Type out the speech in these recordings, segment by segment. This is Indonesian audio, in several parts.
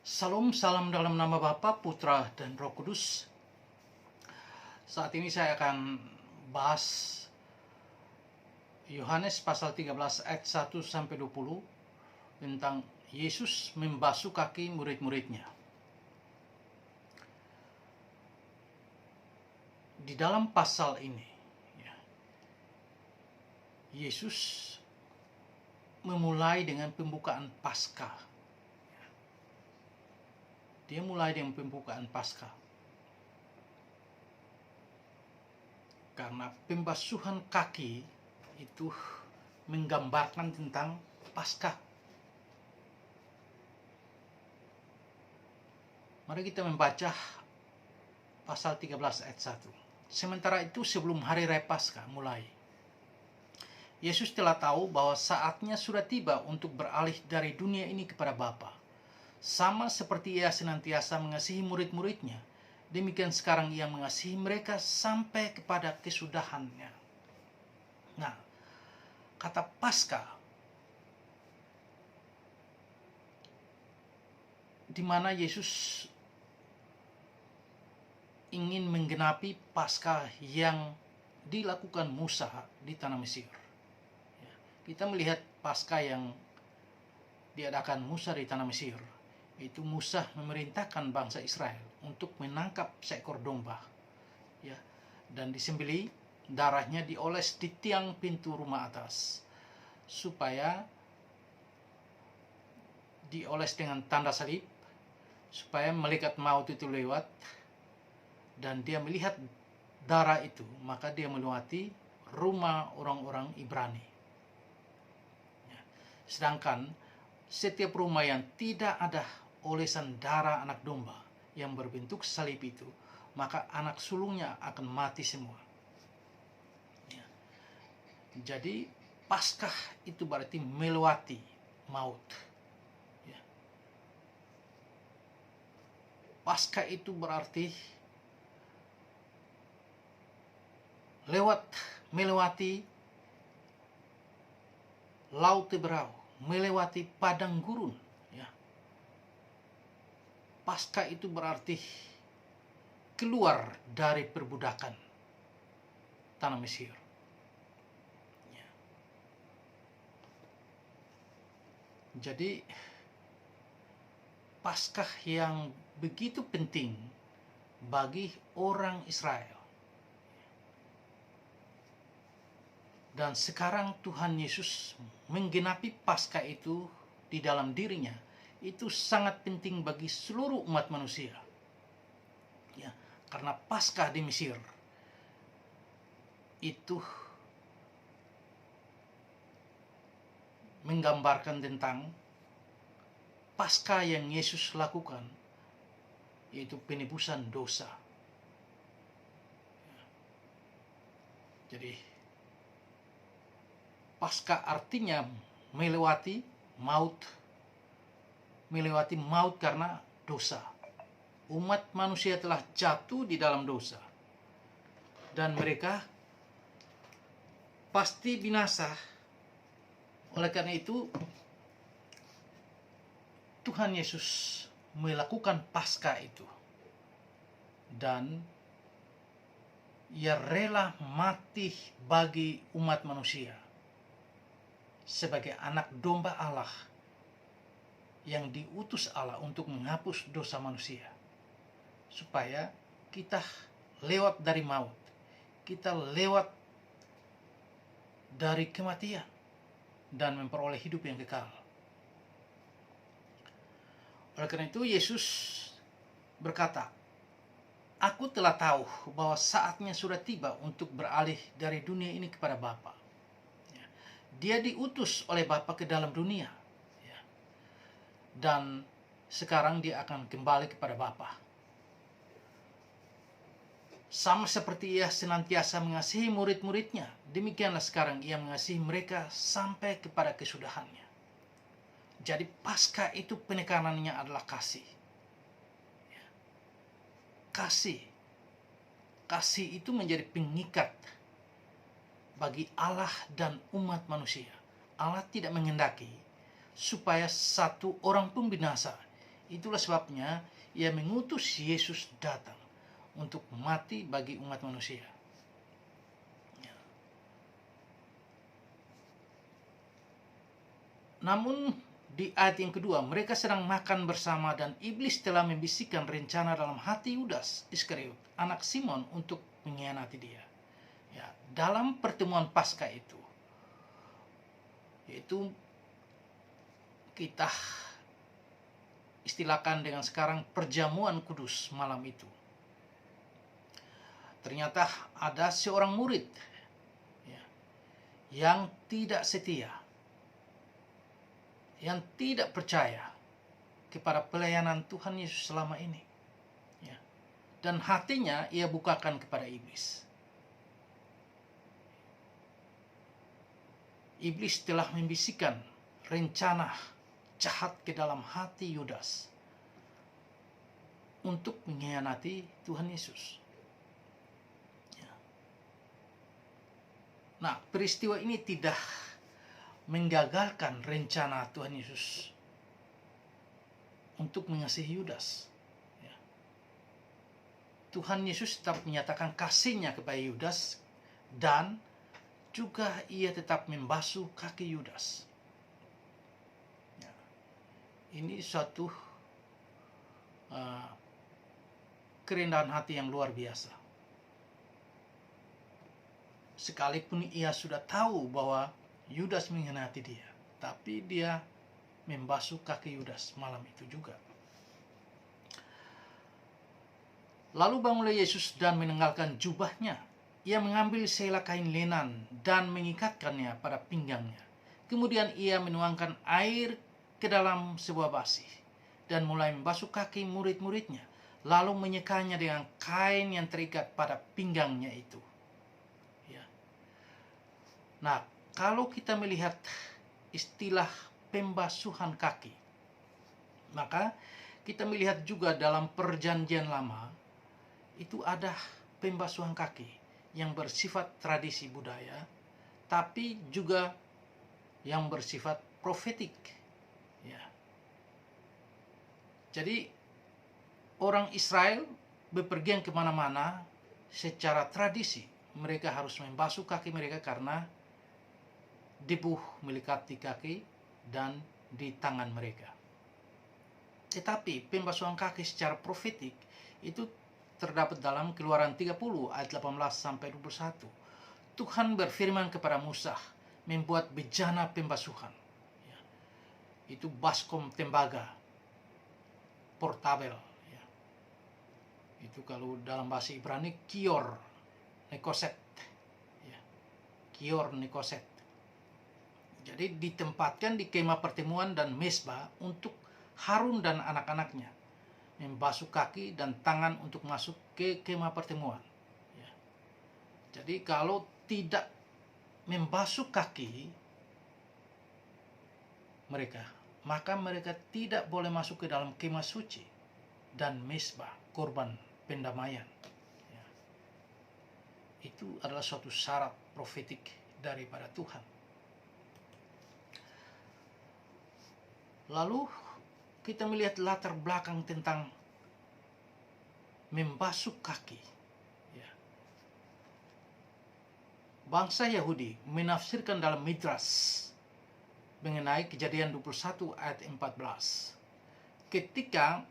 Salam, salam dalam nama Bapa, Putra, dan Roh Kudus. Saat ini saya akan bahas Yohanes pasal 13 ayat 1-20 tentang Yesus membasuh kaki murid-muridnya. Di dalam pasal ini, Yesus memulai dengan pembukaan Paskah. Dia mulai dengan pembukaan Paskah. Karena pembasuhan kaki itu menggambarkan tentang Paskah. Mari kita membaca pasal 13 ayat 1. Sementara itu sebelum hari raya Paskah mulai, Yesus telah tahu bahwa saatnya sudah tiba untuk beralih dari dunia ini kepada Bapa. Sama seperti ia senantiasa mengasihi murid-muridnya, demikian sekarang ia mengasihi mereka sampai kepada kesudahannya. Nah, kata Paskah, di mana Yesus ingin menggenapi Paskah yang dilakukan Musa di tanah Mesir. Kita melihat Paskah yang diadakan Musa di tanah Mesir. Itu Musa memerintahkan bangsa Israel untuk menangkap seekor domba, dan disembelih, darahnya dioles di tiang pintu rumah atas, supaya dioles dengan tanda salib, supaya malaikat maut itu lewat dan dia melihat darah itu, maka dia melewati rumah orang-orang Ibrani. Sedangkan setiap rumah yang tidak ada olesan darah anak domba yang berbentuk salib itu, maka anak sulungnya akan mati semua. Jadi Paskah itu berarti melewati maut. Paskah itu berarti melewati laut Teberau, melewati padang gurun. Paskah itu berarti keluar dari perbudakan tanah Mesir. Jadi Paskah yang begitu penting bagi orang Israel. Dan sekarang Tuhan Yesus menggenapi Paskah itu di dalam dirinya. Itu sangat penting bagi seluruh umat manusia. Karena Paskah di Mesir itu menggambarkan tentang Paskah yang Yesus lakukan, yaitu penebusan dosa. Jadi Paskah artinya melewati maut karena dosa. Umat manusia telah jatuh di dalam dosa, dan mereka pasti binasa. Oleh karena itu Tuhan Yesus melakukan Paskah itu, dan ia rela mati bagi umat manusia sebagai anak domba Allah yang diutus Allah untuk menghapus dosa manusia, supaya kita lewat dari maut, kita lewat dari kematian dan memperoleh hidup yang kekal. Oleh karena itu Yesus berkata, "Aku telah tahu bahwa saatnya sudah tiba untuk beralih dari dunia ini kepada Bapa." Dia diutus oleh Bapa ke dalam dunia, dan sekarang dia akan kembali kepada Bapa. Sama seperti ia senantiasa mengasihi murid-muridnya, demikianlah sekarang ia mengasihi mereka sampai kepada kesudahannya. Jadi Paskah itu penekanannya adalah kasih. Kasih itu menjadi pengikat bagi Allah dan umat manusia. Allah tidak menghendaki supaya satu orang pun binasa. Itulah sebabnya ia mengutus Yesus datang untuk mati bagi umat manusia. Namun di ayat yang kedua, mereka sedang makan bersama dan iblis telah membisikkan rencana dalam hati Yudas Iskariot, anak Simon, untuk mengkhianati dia. Ya, dalam pertemuan Paskah itu, yaitu kita istilahkan dengan sekarang perjamuan kudus malam itu. Ternyata ada seorang murid ya, yang tidak setia, yang tidak percaya kepada pelayanan Tuhan Yesus selama ini. Ya. Dan hatinya ia bukakan kepada iblis. Iblis telah membisikkan rencana jahat ke dalam hati Yudas untuk mengkhianati Tuhan Yesus. Ya. Nah, peristiwa ini tidak menggagalkan rencana Tuhan Yesus untuk mengasihi Yudas. Ya. Tuhan Yesus tetap menyatakan kasih-Nya kepada Yudas dan juga ia tetap membasuh kaki Yudas. Ya. Ini suatu kerendahan hati yang luar biasa. Sekalipun ia sudah tahu bahwa Yudas mengkhianati dia, tapi dia membasuh kaki Yudas malam itu juga. Lalu bangunlah Yesus dan menanggalkan jubahnya. Ia mengambil selai kain lenan dan mengikatkannya pada pinggangnya. Kemudian ia menuangkan air ke dalam sebuah basi dan mulai membasuh kaki murid-muridnya, lalu menyekanya dengan kain yang terikat pada pinggangnya itu. Ya. Nah, kalau kita melihat istilah pembasuhan kaki, maka kita melihat juga dalam Perjanjian Lama itu ada pembasuhan kaki yang bersifat tradisi budaya, tapi juga yang bersifat profetik. Ya. Jadi orang Israel bepergian kemana-mana secara tradisi, mereka harus membasuh kaki mereka karena debu melekat di kaki dan di tangan mereka. Tetapi pembasuhan kaki secara profetik itu terdapat dalam Keluaran 30 ayat 18 sampai 21. Tuhan berfirman kepada Musa membuat bejana pembasuhan. Ya. Itu baskom tembaga, portabel. Ya. Itu kalau dalam bahasa Ibrani kior nekoset. Ya. Kior nekoset. Jadi ditempatkan di kemah pertemuan dan mezbah untuk Harun dan anak-anaknya membasuh kaki dan tangan untuk masuk ke kemah pertemuan. Ya. Jadi kalau tidak membasuh kaki mereka, maka mereka tidak boleh masuk ke dalam kemah suci dan mezbah korban pendamaian. Ya. Itu adalah suatu syarat profetik daripada Tuhan. Lalu kita melihat latar belakang tentang membasuh kaki. Ya. Bangsa Yahudi menafsirkan dalam Midrash mengenai Kejadian 21 ayat 14. Ketika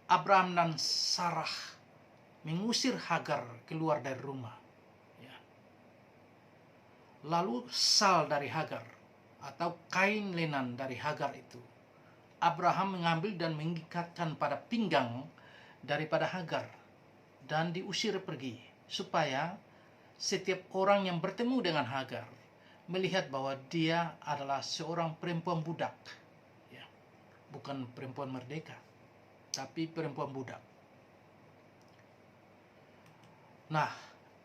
Abraham dan Sarah mengusir Hagar keluar dari rumah. Ya. Lalu sal dari Hagar atau kain lenan dari Hagar itu Abraham mengambil dan mengikatkan pada pinggang daripada Hagar dan diusir pergi, supaya setiap orang yang bertemu dengan Hagar melihat bahwa dia adalah seorang perempuan budak, ya, bukan perempuan merdeka, tapi perempuan budak. Nah,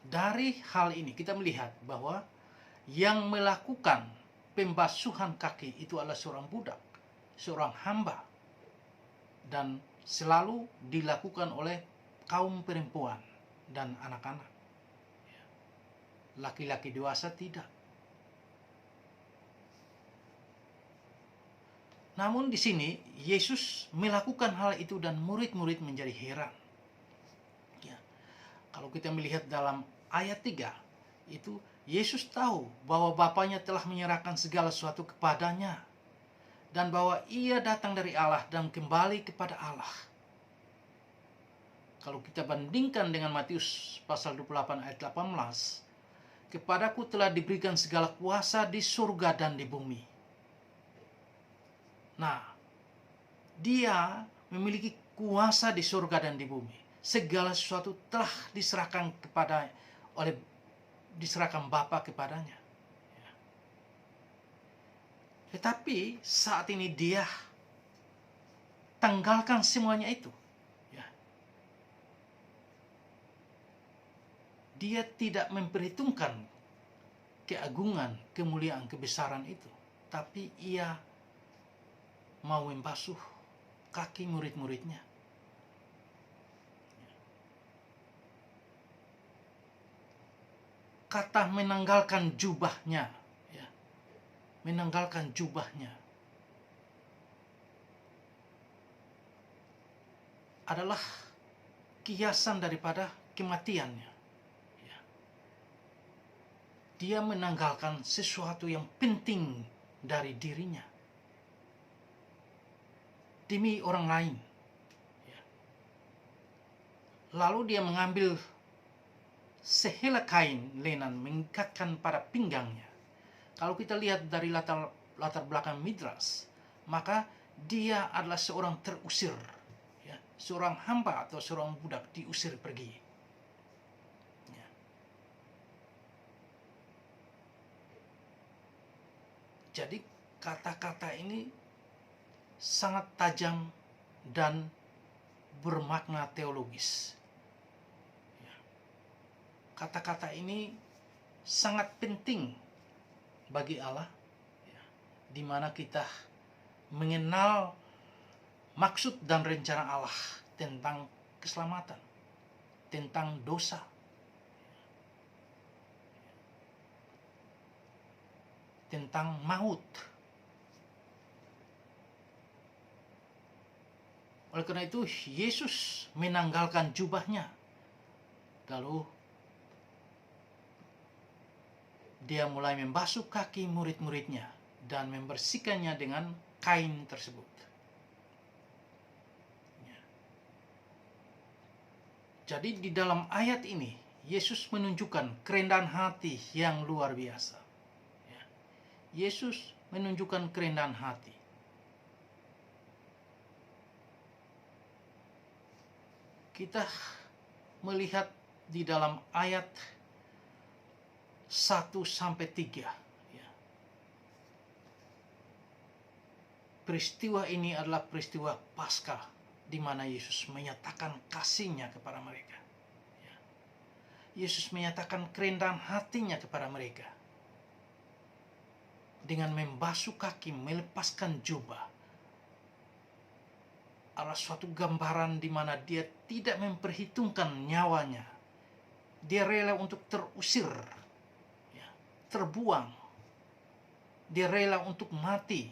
dari hal ini kita melihat bahwa yang melakukan pembasuhan kaki itu adalah seorang budak, seorang hamba, dan selalu dilakukan oleh kaum perempuan dan anak-anak. Laki-laki dewasa tidak. Namun di sini Yesus melakukan hal itu dan murid-murid menjadi heran. Ya. Kalau kita melihat dalam ayat 3, itu Yesus tahu bahwa Bapanya telah menyerahkan segala sesuatu kepadanya dan bahwa ia datang dari Allah dan kembali kepada Allah. Kalau kita bandingkan dengan Matius pasal 28 ayat 18, kepadaku telah diberikan segala kuasa di surga dan di bumi. Nah, dia memiliki kuasa di surga dan di bumi. Segala sesuatu telah diserahkan diserahkan Bapa kepadanya. Tetapi saat ini dia tanggalkan semuanya itu. Dia tidak memperhitungkan keagungan, kemuliaan, kebesaran itu. Tapi ia mau membasuh kaki murid-muridnya. Kata menanggalkan jubahnya, ya, menanggalkan jubahnya adalah kiasan daripada kematiannya. Ya. Dia menanggalkan sesuatu yang penting dari dirinya demi orang lain. Ya. Lalu dia mengambil sehelai kain lenan mengikatkan pada pinggangnya. Kalau kita lihat dari latar belakang Midras, maka dia adalah seorang terusir, ya, seorang hamba atau seorang budak diusir pergi. Ya. Jadi kata-kata ini sangat tajam dan bermakna teologis. Kata-kata ini sangat penting bagi Allah, di mana kita mengenal maksud dan rencana Allah tentang keselamatan, tentang dosa, tentang maut. Oleh karena itu, Yesus menanggalkan jubahnya. Lalu dia mulai membasuh kaki murid-muridnya dan membersihkannya dengan kain tersebut. Ya. Jadi di dalam ayat ini, Yesus menunjukkan kerendahan hati yang luar biasa. Ya. Yesus menunjukkan kerendahan hati. Kita melihat di dalam ayat 1-3. Ya. Peristiwa ini adalah peristiwa Paskah, di mana Yesus menyatakan kasih-Nya kepada mereka. Ya. Yesus menyatakan kerendahan hatinya kepada mereka. Dengan membasuh kaki, melepaskan jubah, adalah suatu gambaran di mana dia tidak memperhitungkan nyawanya. Dia rela untuk terusir, ya, terbuang. Dia rela untuk mati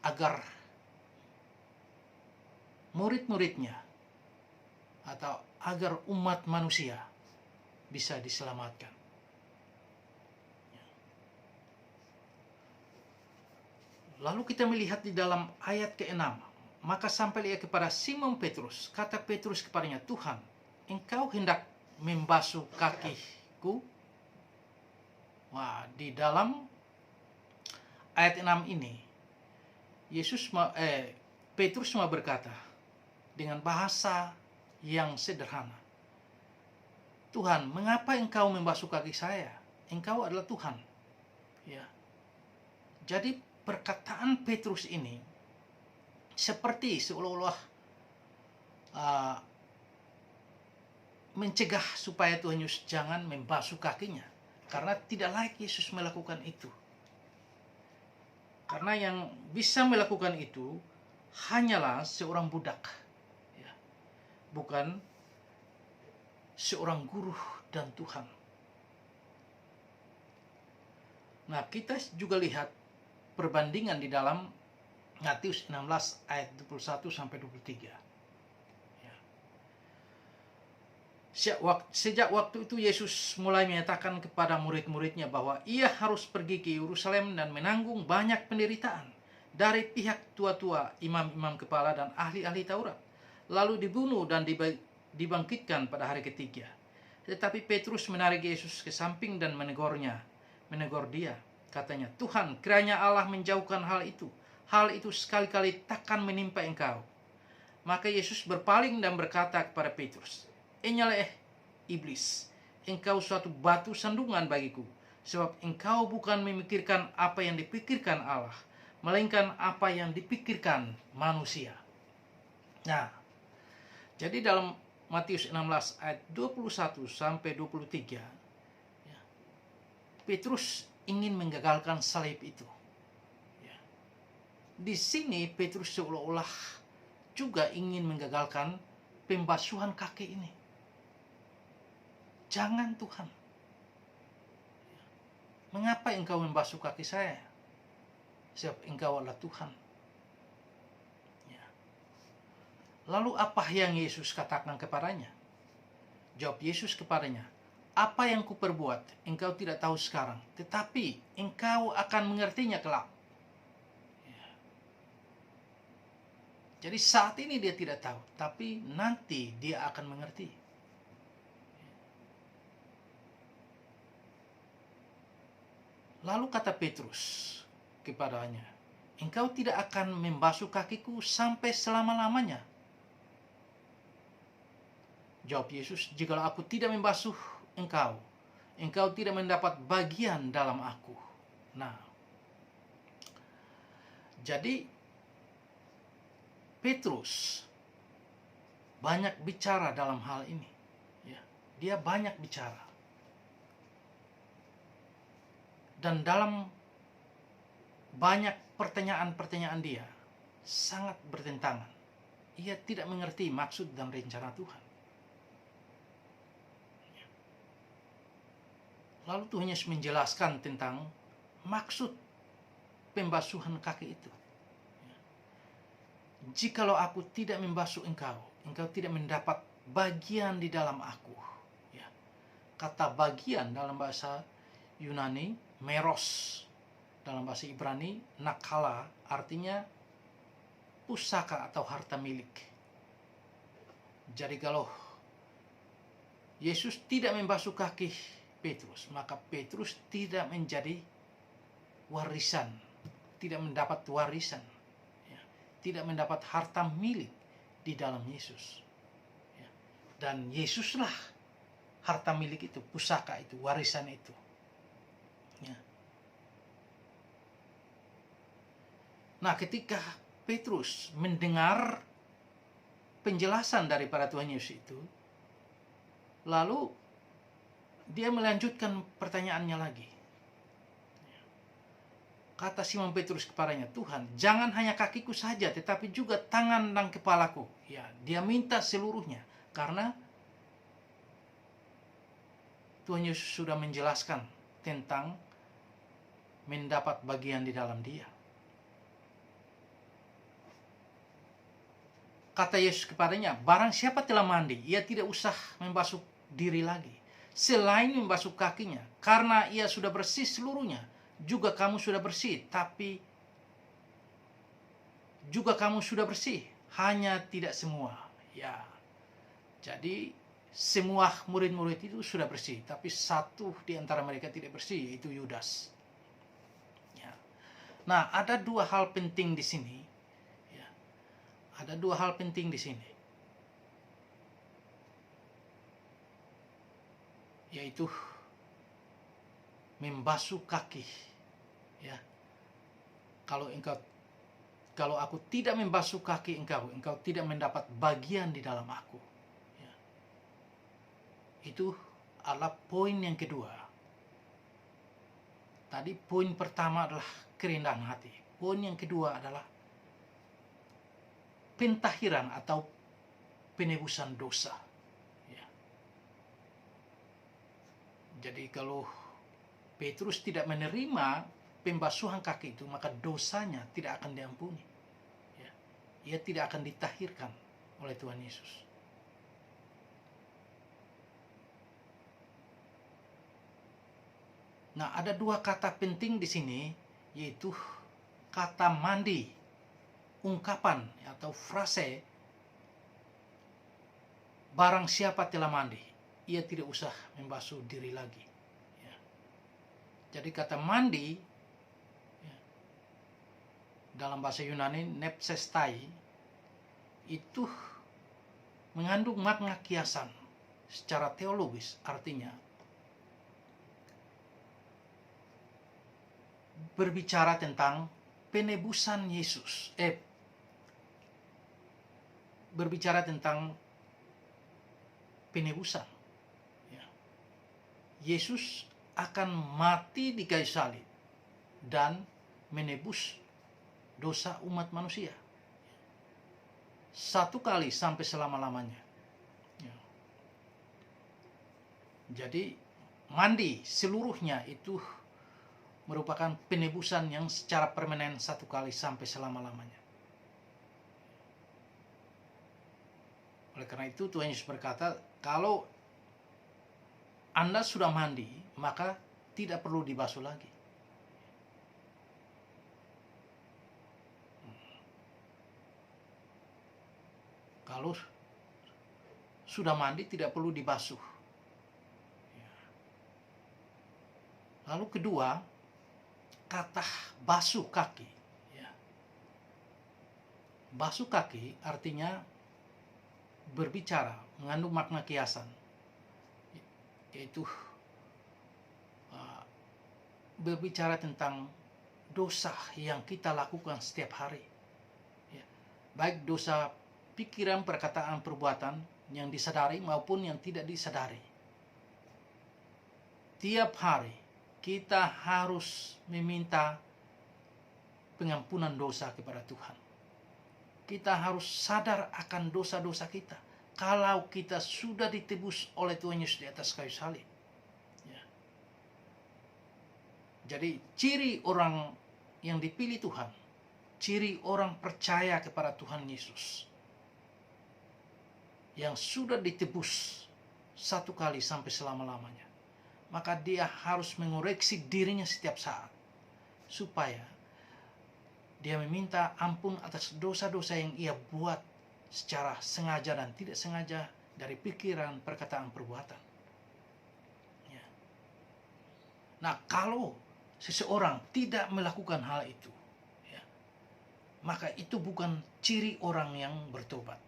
agar murid-muridnya atau agar umat manusia bisa diselamatkan. Lalu kita melihat di dalam ayat ke-6. Maka sampailah ia kepada Simon Petrus. Kata Petrus kepadanya, Tuhan, engkau hendak membasuh kakiku? Wah, di dalam ayat 6 ini, Petrus cuma berkata dengan bahasa yang sederhana, Tuhan, mengapa engkau membasuh kaki saya? Engkau adalah Tuhan. Ya. Jadi perkataan Petrus ini seperti seolah-olah mencegah supaya Tuhan Yesus jangan membasuh kakinya, karena tidak layak Yesus melakukan itu. Karena yang bisa melakukan itu hanyalah seorang budak, ya, bukan seorang guru dan Tuhan. Nah, kita juga lihat perbandingan di dalam Matius 16 ayat 21 sampai 23. Ya. Sejak waktu itu Yesus mulai menyatakan kepada murid-muridnya bahwa ia harus pergi ke Yerusalem dan menanggung banyak penderitaan dari pihak tua-tua, imam-imam kepala dan ahli-ahli Taurat, lalu dibunuh dan dibangkitkan pada hari ketiga. Tetapi Petrus menarik Yesus ke samping dan menegur dia. Katanya, Tuhan, kiranya Allah menjauhkan hal itu. Hal itu sekali-kali takkan menimpa engkau. Maka Yesus berpaling dan berkata kepada Petrus, Enyaleh iblis, engkau suatu batu sandungan bagiku, sebab engkau bukan memikirkan apa yang dipikirkan Allah, melainkan apa yang dipikirkan manusia. Nah, jadi dalam Matius 16 ayat 21 sampai 23, ya, Petrus ingin menggagalkan salib itu. Ya. Di sini Petrus seolah-olah juga ingin menggagalkan pembasuhan kaki ini. Jangan Tuhan. Mengapa engkau membasuh kaki saya? Sebab engkau adalah Tuhan. Ya. Lalu apa yang Yesus katakan kepadanya? Jawab Yesus kepadanya, apa yang kuperbuat engkau tidak tahu sekarang, tetapi engkau akan mengertinya kelak. Ya. Jadi saat ini dia tidak tahu, tapi nanti dia akan mengerti. Lalu kata Petrus kepadanya, engkau tidak akan membasuh kakiku sampai selama-lamanya. Jawab Yesus, jikalau aku tidak membasuh engkau tidak mendapat bagian dalam aku. Nah, jadi Petrus banyak bicara dalam hal ini. Ya, dia banyak bicara. Dan dalam banyak pertanyaan-pertanyaan dia sangat bertentangan. Ia tidak mengerti maksud dan rencana Tuhan. Lalu Tuhan Yesus menjelaskan tentang maksud pembasuhan kaki itu. Jikalau aku tidak membasuh engkau tidak mendapat bagian di dalam aku. Ya. Kata bagian dalam bahasa Yunani, meros. Dalam bahasa Ibrani, nakala, artinya pusaka atau harta milik. Jadi kalau Yesus tidak membasuh kaki Petrus, maka Petrus tidak menjadi warisan, tidak mendapat warisan, ya, tidak mendapat harta milik di dalam Yesus. Ya. Dan Yesuslah harta milik itu, pusaka itu, warisan itu. Ya. Nah, ketika Petrus mendengar penjelasan daripada Tuhan Yesus itu, lalu dia melanjutkan pertanyaannya lagi. Kata Simon Petrus kepadanya, Tuhan, jangan hanya kakiku saja, tetapi juga tangan dan kepalaku. Ya, dia minta seluruhnya, karena Tuhan Yesus sudah menjelaskan tentang mendapat bagian di dalam dia. Kata Yesus kepadanya, barang siapa telah mandi, ia tidak usah membasuh diri lagi, selain membasuh kakinya, karena ia sudah bersih seluruhnya. Juga kamu sudah bersih, tapi juga kamu sudah bersih, hanya tidak semua. Ya, jadi semua murid-murid itu sudah bersih, tapi satu di antara mereka tidak bersih, yaitu Yudas. Ya. Nah, ada dua hal penting di sini. Ya. Ada dua hal penting di sini. Yaitu membasuh kaki. Ya. Kalau aku tidak membasuh kaki engkau tidak mendapat bagian di dalam aku. Ya. Itu adalah poin yang kedua. Tadi poin pertama adalah kerendahan hati. Poin yang kedua adalah pentahiran atau penebusan dosa. Jadi kalau Petrus tidak menerima pembasuhan kaki itu, maka dosanya tidak akan diampuni. Ya. Ia tidak akan ditahirkan oleh Tuhan Yesus. Nah, ada dua kata penting di sini, yaitu kata mandi, ungkapan atau frase, barang siapa telah mandi, ia tidak usah membasuh diri lagi. Ya. Jadi kata mandi, ya, dalam bahasa Yunani nepsestai, itu mengandung makna kiasan secara teologis, artinya berbicara tentang penebusan Yesus. Berbicara tentang penebusan. Ya. Yesus akan mati di kayu salib dan menebus dosa umat manusia. Satu kali sampai selama-lamanya. Ya. Jadi mandi seluruhnya itu merupakan penebusan yang secara permanen satu kali sampai selama-lamanya. Oleh karena itu Tuhan Yesus berkata, kalau Anda sudah mandi, maka tidak perlu dibasuh lagi. Kalau sudah mandi tidak perlu dibasuh. Lalu kedua, kata basuh kaki. Ya. Basuh kaki artinya berbicara, mengandung makna kiasan, yaitu berbicara tentang dosa yang kita lakukan setiap hari. Ya. Baik dosa pikiran, perkataan, perbuatan yang disadari maupun yang tidak disadari. Tiap hari kita harus meminta pengampunan dosa kepada Tuhan. Kita harus sadar akan dosa-dosa kita. Kalau kita sudah ditebus oleh Tuhan Yesus di atas kayu salib. Ya. Jadi ciri orang yang dipilih Tuhan, ciri orang percaya kepada Tuhan Yesus, yang sudah ditebus satu kali sampai selama-lamanya, maka dia harus mengoreksi dirinya setiap saat, supaya dia meminta ampun atas dosa-dosa yang ia buat secara sengaja dan tidak sengaja dari pikiran, perkataan, perbuatan. Ya. Nah, kalau seseorang tidak melakukan hal itu, ya, maka itu bukan ciri orang yang bertobat.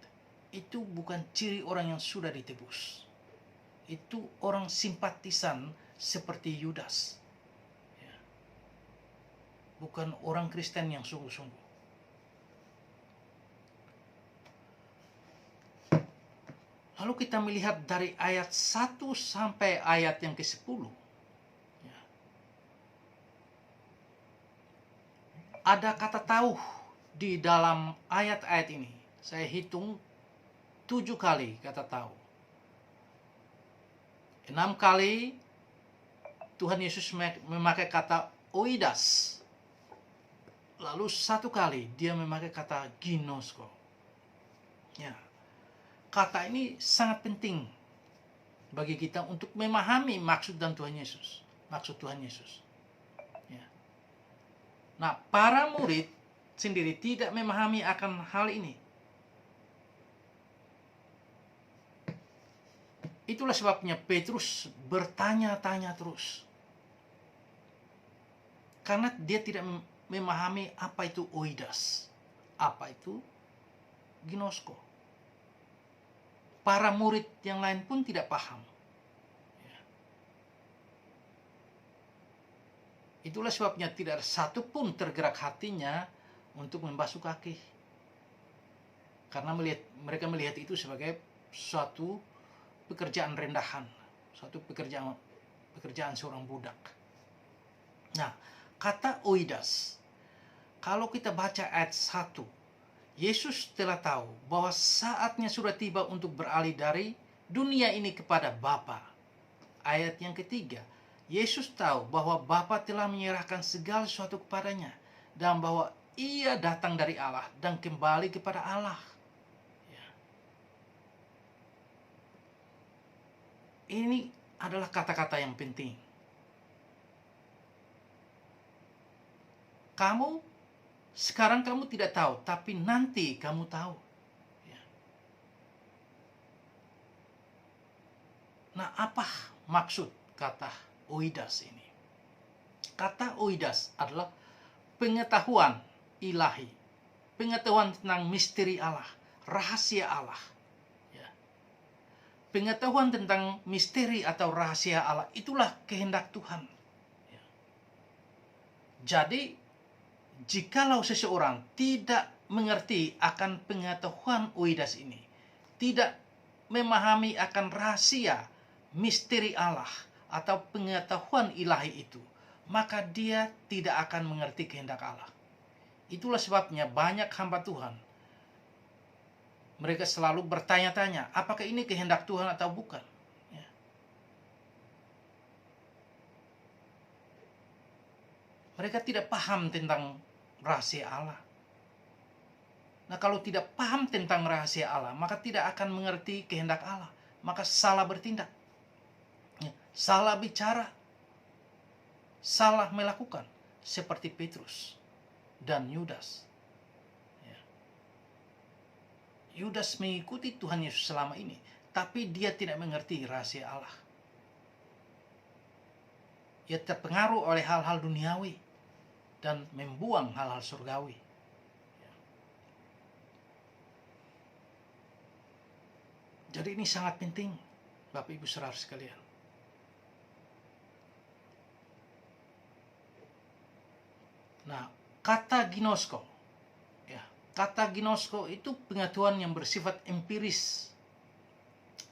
Itu bukan ciri orang yang sudah ditebus. Itu orang simpatisan seperti Yudas. Ya. Bukan orang Kristen yang sungguh-sungguh. Lalu kita melihat dari ayat 1 sampai ayat yang ke-10. Ya. Ada kata tahu di dalam ayat-ayat ini. Saya hitung 7 kali kata tahu. 6 kali Tuhan Yesus memakai kata oidas. Lalu 1 kali dia memakai kata ginosko. Ya. Kata ini sangat penting bagi kita untuk memahami maksud dan Tuhan Yesus. Maksud Tuhan Yesus. Ya. Nah, para murid sendiri tidak memahami akan hal ini. Itulah sebabnya Petrus bertanya-tanya terus. Karena dia tidak memahami apa itu oidas. Apa itu ginosko. Para murid yang lain pun tidak paham. Ya. Itulah sebabnya tidak ada satupun tergerak hatinya untuk membasuh kaki. Karena mereka melihat itu sebagai suatu pekerjaan rendahan, suatu pekerjaan seorang budak. Nah, kata oidas, kalau kita baca ayat 1, Yesus telah tahu bahwa saatnya sudah tiba untuk beralih dari dunia ini kepada Bapa. Ayat yang ketiga, Yesus tahu bahwa Bapa telah menyerahkan segala sesuatu kepadanya dan bahwa ia datang dari Allah dan kembali kepada Allah. Ya. Ini adalah kata-kata yang penting. Sekarang kamu tidak tahu, tapi nanti kamu tahu. Ya. Nah, apa maksud kata oidas ini? Kata oidas adalah pengetahuan ilahi, pengetahuan tentang misteri Allah, rahasia Allah. Ya. Pengetahuan tentang misteri atau rahasia Allah itulah kehendak Tuhan. Ya. Jadi, jikalau seseorang tidak mengerti akan pengetahuan oidas ini, tidak memahami akan rahasia misteri Allah atau pengetahuan ilahi itu, maka dia tidak akan mengerti kehendak Allah. Itulah sebabnya banyak hamba Tuhan, mereka selalu bertanya-tanya, apakah ini kehendak Tuhan atau bukan? Ya. Mereka tidak paham tentang rahasia Allah. Nah, kalau tidak paham tentang rahasia Allah, maka tidak akan mengerti kehendak Allah. Maka salah bertindak, ya, salah bicara, salah melakukan, seperti Petrus dan Yudas. Ya. Yudas mengikuti Tuhan Yesus selama ini, tapi dia tidak mengerti rahasia Allah. Ia terpengaruh oleh hal-hal duniawi dan membuang hal-hal surgawi. Jadi ini sangat penting, Bapak Ibu saudara sekalian. Nah, kata ginosko, ya, kata ginosko itu pengetahuan yang bersifat empiris,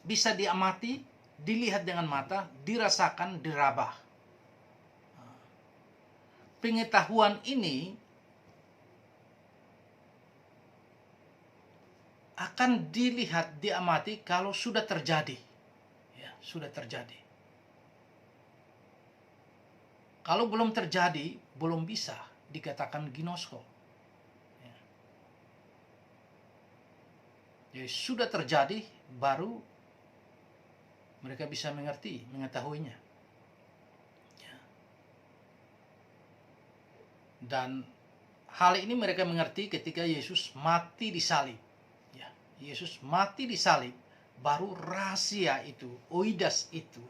bisa diamati, dilihat dengan mata, dirasakan, diraba. Pengetahuan ini akan dilihat, diamati kalau sudah terjadi. Ya, sudah terjadi. Kalau belum terjadi, belum bisa dikatakan ginosko. Ya. Jadi sudah terjadi, baru mereka bisa mengerti, mengetahuinya. Ya. Dan hal ini mereka mengerti ketika Yesus mati di salib. Yesus mati di salib, baru rahasia itu, oidas itu,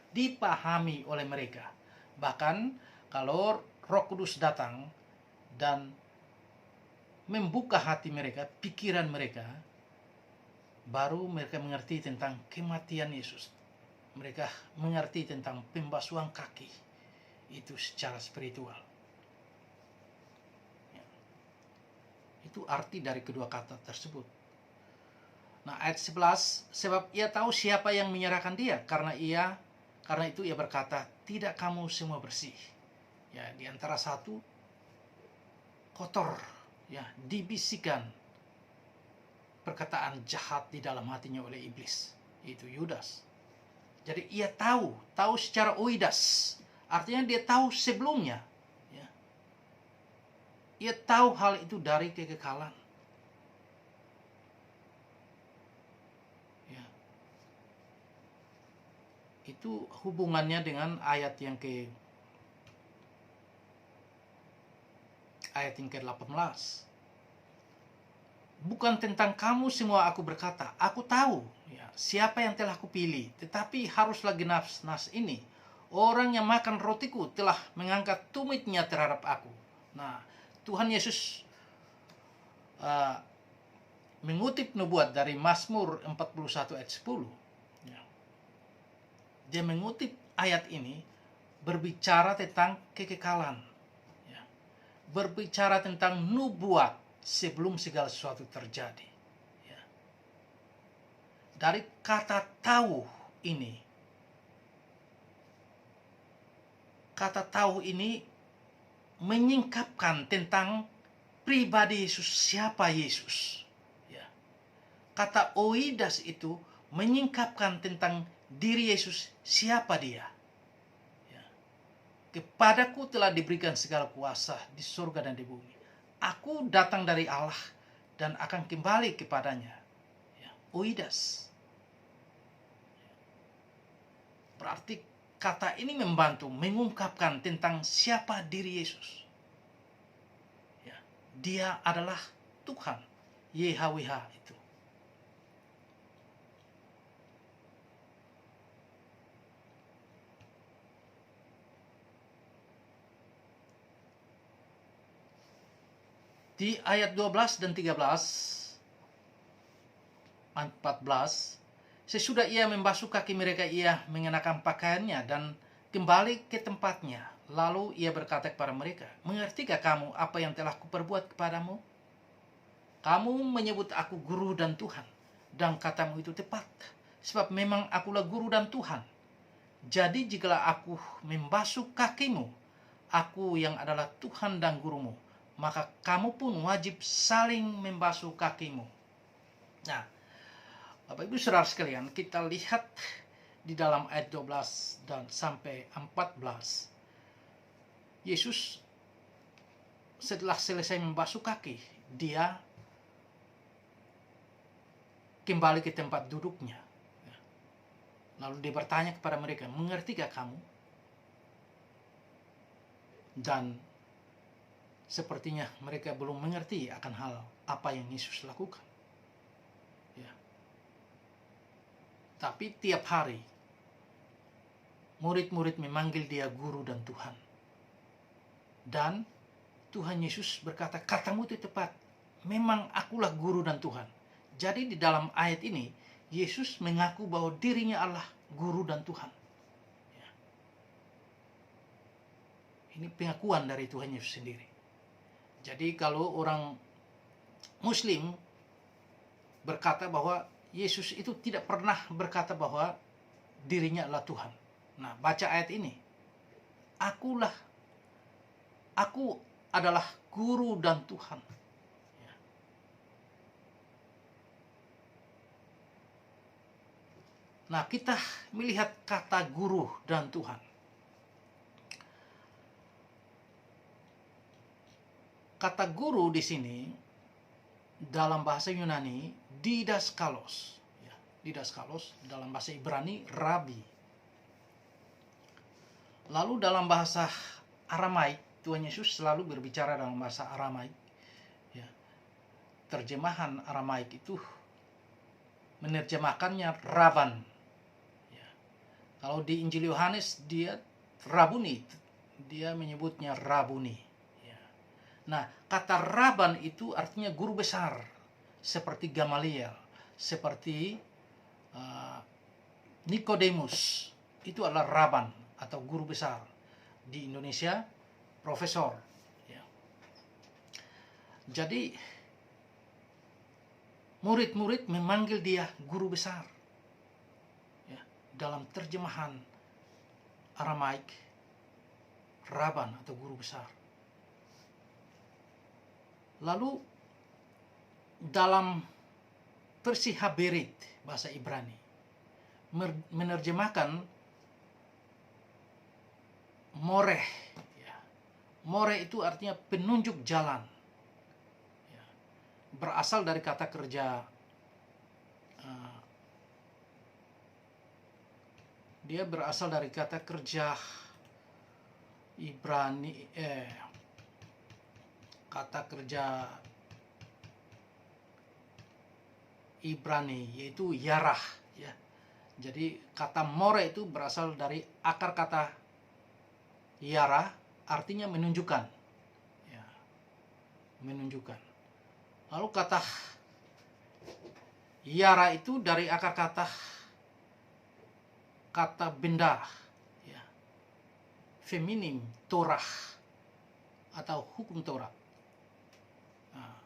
dipahami oleh mereka. Bahkan kalau Roh Kudus datang dan membuka hati mereka, pikiran mereka, baru mereka mengerti tentang kematian Yesus. Mereka mengerti tentang pembasuhan kaki, itu secara spiritual. Itu arti dari kedua kata tersebut. Nah, ayat 11, sebab ia tahu siapa yang menyerahkan dia, karena itu ia berkata, tidak kamu semua bersih. Ya, di antara satu kotor, ya, dibisikkan perkataan jahat di dalam hatinya oleh iblis, itu Yudas. Jadi ia tahu secara oidas, artinya dia tahu sebelumnya, ya. Ia tahu hal itu dari kekekalan. Itu hubungannya dengan ayat yang ke-18. Bukan tentang kamu semua aku berkata, aku tahu, ya, siapa yang telah kupilih, tetapi haruslah genap nas ini. Orang yang makan rotiku telah mengangkat tumitnya terhadap aku. Nah, Tuhan Yesus mengutip nubuat dari Mazmur 41 ayat 10. Dia mengutip ayat ini, berbicara tentang kekekalan, ya. Berbicara tentang nubuat sebelum segala sesuatu terjadi, ya. Dari kata tahu ini, menyingkapkan tentang pribadi Yesus, siapa Yesus, ya. Kata oidas itu menyingkapkan tentang diri Yesus, siapa dia, ya. kepadaku telah diberikan segala kuasa di surga dan di bumi. Aku datang dari Allah dan akan kembali kepadanya. Ya, oidas. Berarti kata ini membantu mengungkapkan tentang siapa diri Yesus. Ya, dia adalah Tuhan, YHWH itu. Di ayat 12 dan 13, 14, sesudah ia membasuh kaki mereka, ia mengenakan pakaiannya dan kembali ke tempatnya. Lalu ia berkata kepada mereka, mengertikah kamu apa yang telah kuperbuat kepadamu? Kamu menyebut aku guru dan Tuhan, dan katamu itu tepat, sebab memang akulah guru dan Tuhan. Jadi jikalau aku membasuh kakimu, aku yang adalah Tuhan dan gurumu, maka kamu pun wajib saling membasuh kakimu. Nah, Bapak Ibu Saudara sekalian, kita lihat di dalam ayat 12 dan sampai 14. Yesus setelah selesai membasuh kaki, dia kembali ke tempat duduknya. Lalu dia bertanya kepada mereka, mengertikah kamu? Dan sepertinya mereka belum mengerti akan hal apa yang Yesus lakukan. Ya. Tapi tiap hari murid-murid memanggil dia guru dan Tuhan. Dan Tuhan Yesus berkata, katamu itu tepat. Memang akulah guru dan Tuhan. Jadi di dalam ayat ini, Yesus mengaku bahwa dirinya adalah guru dan Tuhan. Ya. Ini pengakuan dari Tuhan Yesus sendiri. Jadi kalau orang Muslim berkata bahwa Yesus itu tidak pernah berkata bahwa dirinya adalah Tuhan. Nah, baca ayat ini. Aku adalah guru dan Tuhan. Ya. Nah, kita melihat kata guru dan Tuhan. Kata guru di sini dalam bahasa Yunani didaskalos. Ya, didaskalos dalam bahasa Ibrani rabi. Lalu dalam bahasa Aramaik, Tuhan Yesus selalu berbicara dalam bahasa Aramaik. Ya. Terjemahan Aramaik itu menerjemahkannya Raban. Ya. Kalau di Injil Yohanes dia Rabuni, dia menyebutnya Rabuni. Ya. Nah, kata Raban itu artinya guru besar, seperti Gamaliel, seperti Nikodemus. Itu adalah Raban atau guru besar. Di Indonesia profesor. Ya. Jadi murid-murid memanggil dia guru besar. Ya. Dalam terjemahan Aramaik, Raban atau guru besar. Lalu dalam versi Haberit bahasa Ibrani menerjemahkan moreh. Ya. Moreh itu artinya penunjuk jalan. Ya. Berasal dari kata kerja dia berasal dari kata kerja Ibrani kata kerja Ibrani yaitu yarah. Ya. Jadi kata more itu berasal dari akar kata yara, artinya menunjukkan. Ya. Menunjukkan. Lalu kata yara itu dari akar kata benda. Ya. Feminim, Torah atau hukum Torah. Nah,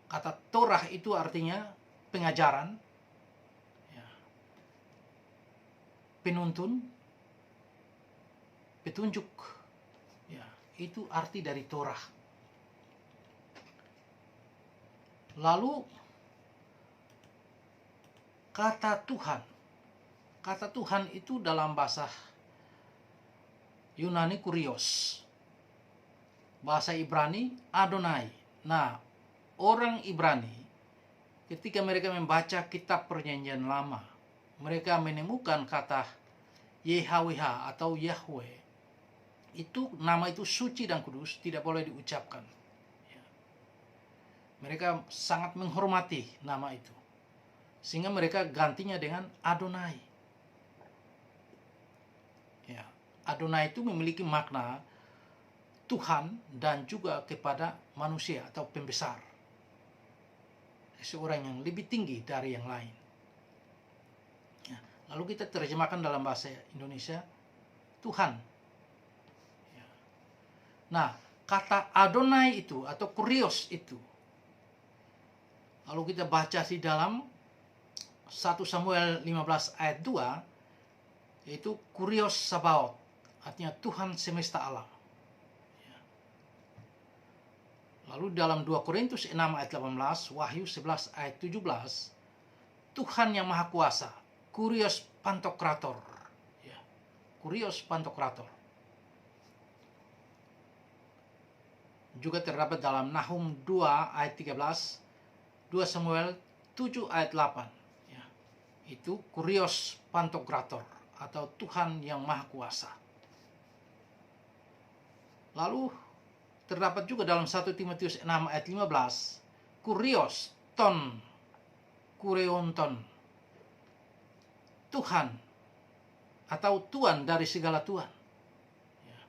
kata Torah itu artinya pengajaran, ya, penuntun, petunjuk. Ya, itu arti dari Torah. Lalu kata Tuhan. Kata Tuhan itu dalam bahasa Yunani kurios. Bahasa Ibrani Adonai. Nah, orang Ibrani ketika mereka membaca kitab Perjanjian Lama, mereka menemukan kata YHWH atau Yahweh. Itu nama itu suci dan kudus, tidak boleh diucapkan. Ya. Mereka sangat menghormati nama itu, sehingga mereka gantinya dengan Adonai. Ya, Adonai itu memiliki makna Tuhan dan juga kepada manusia atau pembesar, seorang yang lebih tinggi dari yang lain. Ya, lalu kita terjemahkan dalam bahasa Indonesia Tuhan. Ya. Nah, kata Adonai itu atau kurios itu, lalu kita baca di dalam 1 Samuel 15 ayat 2, yaitu kurios Sabaoth, artinya Tuhan semesta alam. Lalu dalam 2 Korintus 6 ayat 18, Wahyu 11 ayat 17, Tuhan yang Maha Kuasa, Kurios Pantokrator. Ya, Kurios Pantokrator. Juga terdapat dalam Nahum 2 ayat 13, 2 Samuel 7 ayat 8. Ya, itu Kurios Pantokrator atau Tuhan yang Maha Kuasa. Lalu terdapat juga dalam 1 Timotius 6 ayat 15, Kurios ton, kureonton, Tuhan atau Tuan dari segala Tuhan. Ya.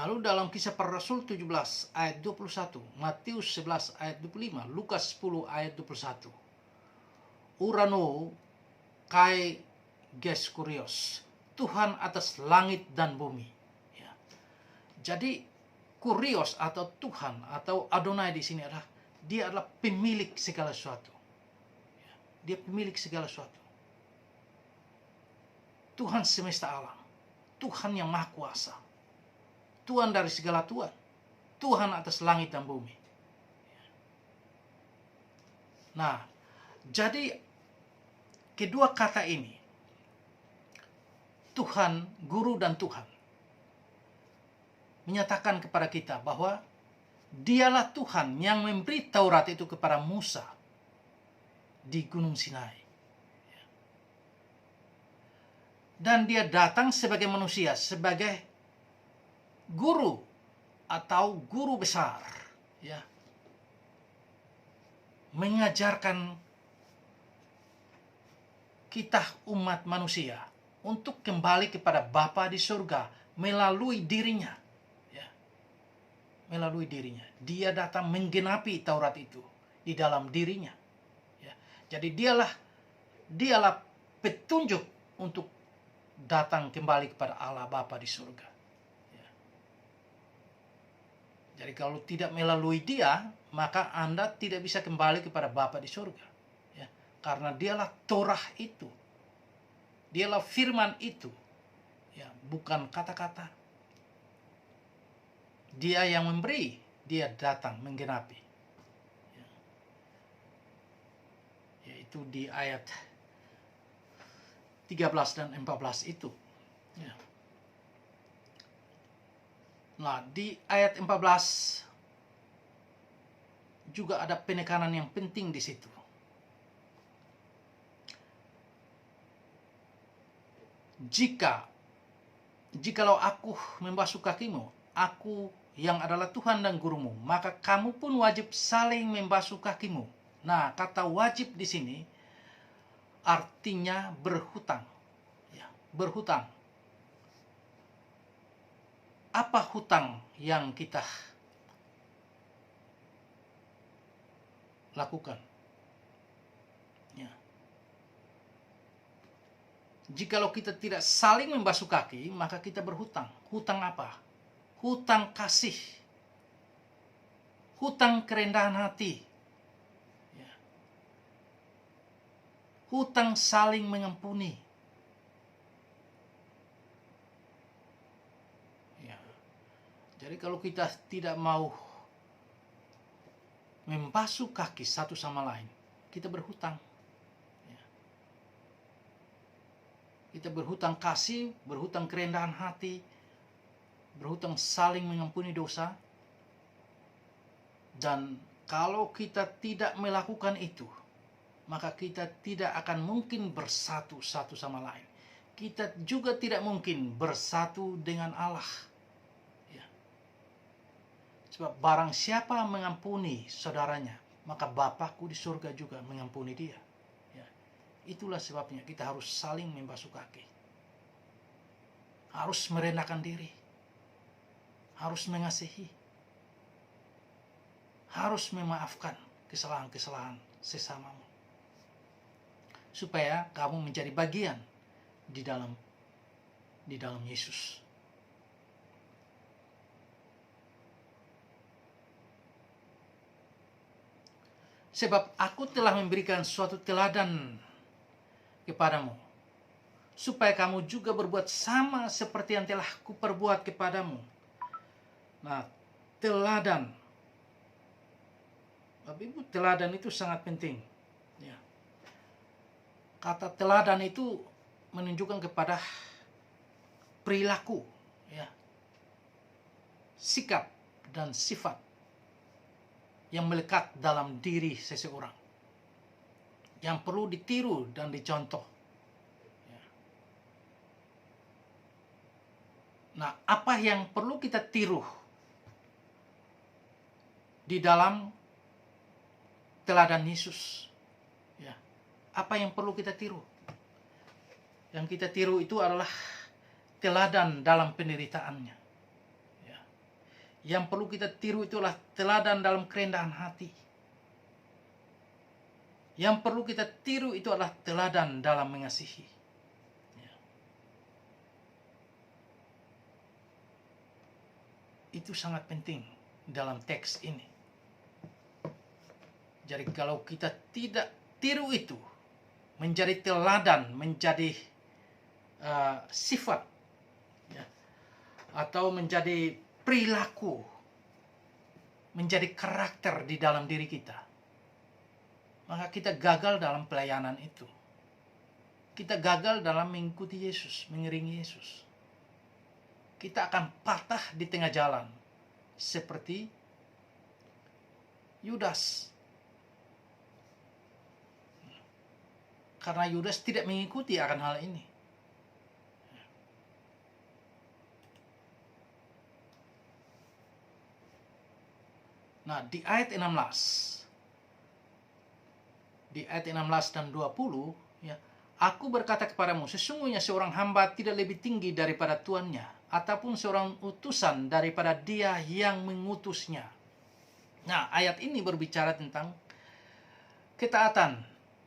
Lalu dalam Kisah Para Rasul 17 ayat 21, Matius 11 ayat 25, Lukas 10 ayat 21, Urano kai ges kurios, Tuhan atas langit dan bumi. Jadi kurios atau Tuhan atau Adonai di sini adalah dia adalah pemilik segala sesuatu. Dia pemilik segala sesuatu. Tuhan semesta alam, Tuhan yang Maha Kuasa, Tuhan dari segala Tuhan, Tuhan atas langit dan bumi. Nah, jadi kedua kata ini, Tuhan, Guru dan Tuhan, menyatakan kepada kita bahwa dialah Tuhan yang memberi Taurat itu kepada Musa di Gunung Sinai. Dan dia datang sebagai manusia, sebagai guru atau guru besar, ya, mengajarkan kita umat manusia untuk kembali kepada Bapa di surga melalui dirinya. Melalui dirinya. Dia datang menggenapi Taurat itu di dalam dirinya. Ya. Jadi dialah petunjuk untuk datang kembali kepada Allah Bapa di surga. Ya. Jadi kalau tidak melalui dia, maka Anda tidak bisa kembali kepada Bapa di surga. Ya. Karena dialah Torah itu. Dialah firman itu. Ya, bukan kata-kata. Dia yang memberi, dia datang menggenapi. Ya. Yaitu di ayat 13 dan 14 itu. Ya. Nah, di ayat 14 juga ada penekanan yang penting di situ. Jikalau aku membasuh kakimu, aku yang adalah Tuhan dan gurumu, maka kamu pun wajib saling membasuh kakimu. Nah, kata wajib di sini artinya berhutang. Ya, berhutang. Apa hutang yang kita lakukan? Ya. Jikalau kita tidak saling membasuh kaki, maka kita berhutang. Hutang apa? Hutang kasih, hutang kerendahan hati, ya. Hutang saling mengampuni. Ya. Jadi kalau kita tidak mau membasuh kaki satu sama lain, kita berhutang. Ya. Kita berhutang kasih, berhutang kerendahan hati, berhutang saling mengampuni dosa. Dan kalau kita tidak melakukan itu, maka kita tidak akan mungkin bersatu satu sama lain. Kita juga tidak mungkin bersatu dengan Allah. Ya. Sebab barang siapa mengampuni saudaranya, maka Bapakku di surga juga mengampuni dia. Ya. Itulah sebabnya kita harus saling membasuh kaki. Harus merendahkan diri. Harus mengasihi. Harus memaafkan kesalahan-kesalahan sesamamu. Supaya kamu menjadi bagian di dalam Yesus. Sebab aku telah memberikan suatu teladan kepadamu, supaya kamu juga berbuat sama seperti yang telah kuperbuat kepadamu. Nah, teladan. Bapak Ibu, teladan itu sangat penting. Ya. Kata teladan itu menunjukkan kepada perilaku, ya, sikap dan sifat yang melekat dalam diri seseorang, yang perlu ditiru dan dicontoh. Ya. Nah, apa yang perlu kita tiru di dalam teladan Yesus? Ya. Apa yang perlu kita tiru? Yang kita tiru itu adalah teladan dalam penderitaannya. Ya. Yang perlu kita tiru itu adalah teladan dalam kerendahan hati. Yang perlu kita tiru itu adalah teladan dalam mengasihi. Ya. Itu sangat penting dalam teks ini. Jadi kalau kita tidak tiru itu, menjadi teladan, menjadi sifat, ya, atau menjadi perilaku, menjadi karakter di dalam diri kita, maka kita gagal dalam pelayanan itu. Kita gagal dalam mengikuti Yesus, mengiringi Yesus. Kita akan patah di tengah jalan, seperti Yudas. Karena Yudas tidak mengikuti akan hal ini. Nah, di ayat 16. Di ayat 16 dan 20, ya, aku berkata kepadamu, sesungguhnya seorang hamba tidak lebih tinggi daripada tuannya, ataupun seorang utusan daripada dia yang mengutusnya. Nah, ayat ini berbicara tentang ketaatan,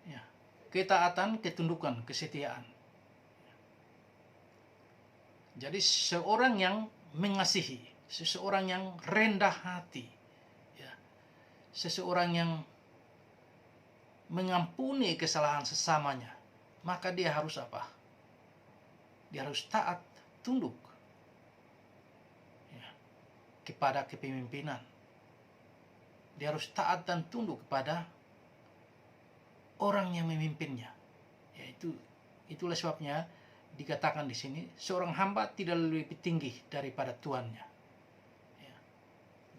ya, ketaatan, ketundukan, kesetiaan. Jadi seorang yang mengasihi, seseorang yang rendah hati, ya, seseorang yang mengampuni kesalahan sesamanya, maka dia harus apa? Dia harus taat, tunduk, ya, kepada kepemimpinan. Dia harus taat dan tunduk kepada orang yang memimpinnya. Yaitu itulah sebabnya dikatakan di sini seorang hamba tidak lebih tinggi daripada tuannya. Ya.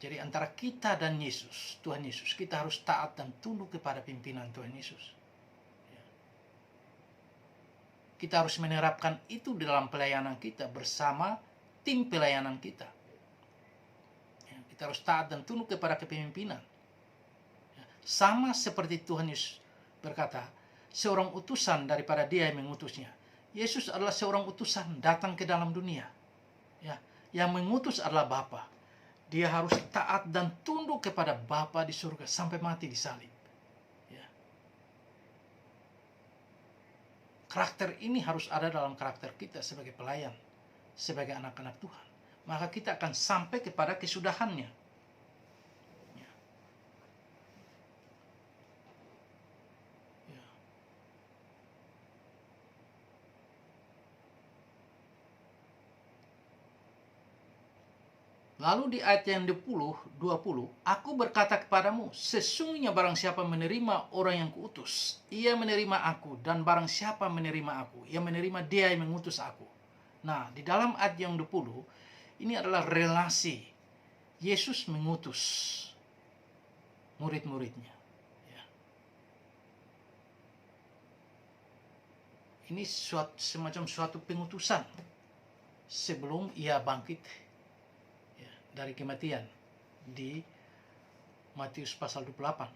Jadi antara kita dan Yesus, Tuhan Yesus, kita harus taat dan tunduk kepada pimpinan Tuhan Yesus. Ya. Kita harus menerapkan itu dalam pelayanan kita bersama tim pelayanan kita. Kita harus taat dan tunduk kepada kepemimpinan. Sama seperti Tuhan Yesus berkata, seorang utusan daripada dia yang mengutusnya. Yesus adalah seorang utusan datang ke dalam dunia. Ya, yang mengutus adalah Bapa. Dia harus taat dan tunduk kepada Bapa di surga sampai mati di salib. Ya. Karakter ini harus ada dalam karakter kita sebagai pelayan, sebagai anak-anak Tuhan. Maka kita akan sampai kepada kesudahannya. Ya. Ya. Lalu di ayat yang 20, aku berkata kepadamu, sesungguhnya barang siapa menerima orang yang kuutus, ia menerima aku, dan barang siapa menerima aku, ia menerima dia yang mengutus aku. Nah, di dalam ayat yang 20, ini adalah relasi Yesus mengutus murid-muridnya. Ya. Ini semacam suatu pengutusan sebelum ia bangkit dari kematian di Matius pasal 28.